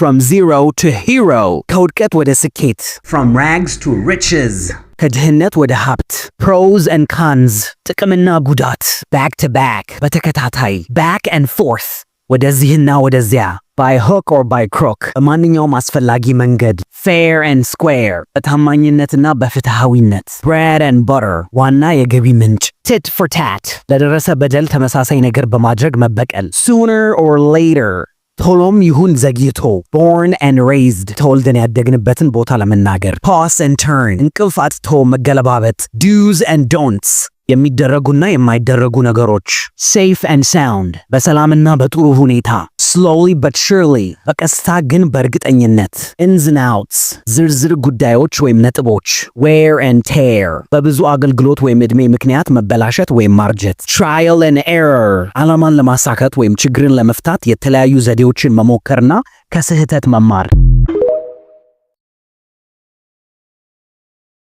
From zero to hero. ከውድቀት ወደ ስኬት. From rags to riches. ከድህነት ወደ ሀብት. Pros and cons. ጥቅምና ጉዳት. Back to back. በተከታታይ. Back and forth. ወደዚህና ወደዚያ. By hook or by crook. በማንኛውም አስፈላጊ መንገድ. Fair and square. በታማኝነትና በፍትሃዊነት. Bread and butter. ዋና የገቢ ምንጭ. Tit for tat. ለደረሰ በደል ተመሳሳይ ነገር በማድረግ መበቀል. Sooner or later. ቶሎም ይሁን ዘግይቶ. Born and raised. ተወልደን ያደግንበትን ቦታ ለመናገር. Toss and turn. እንቅልፍ አጥቶ መገለባበት. Do's and don'ts. የሚደረጉና የማይደረጉ ነገሮች. Safe and sound. በሰላምና በጥሩ ሁኔታ. Slowly but surely. በቀስታ ግን በእርግጠኝነት. Ins and outs. ዝርዝር ጉዳዮች ወይም ነጥቦች. Wear and tear. በብዙ አገልግሎት ወይም ዕድሜ ምክንያት መበላሸት ወይም ማርጀት. Trial and error. ዓላማን ለማሳካት ወይም ችግርን ለመፍታት የተለያዩ ዘዴዎችን መሞከርና ከስህተት መማር.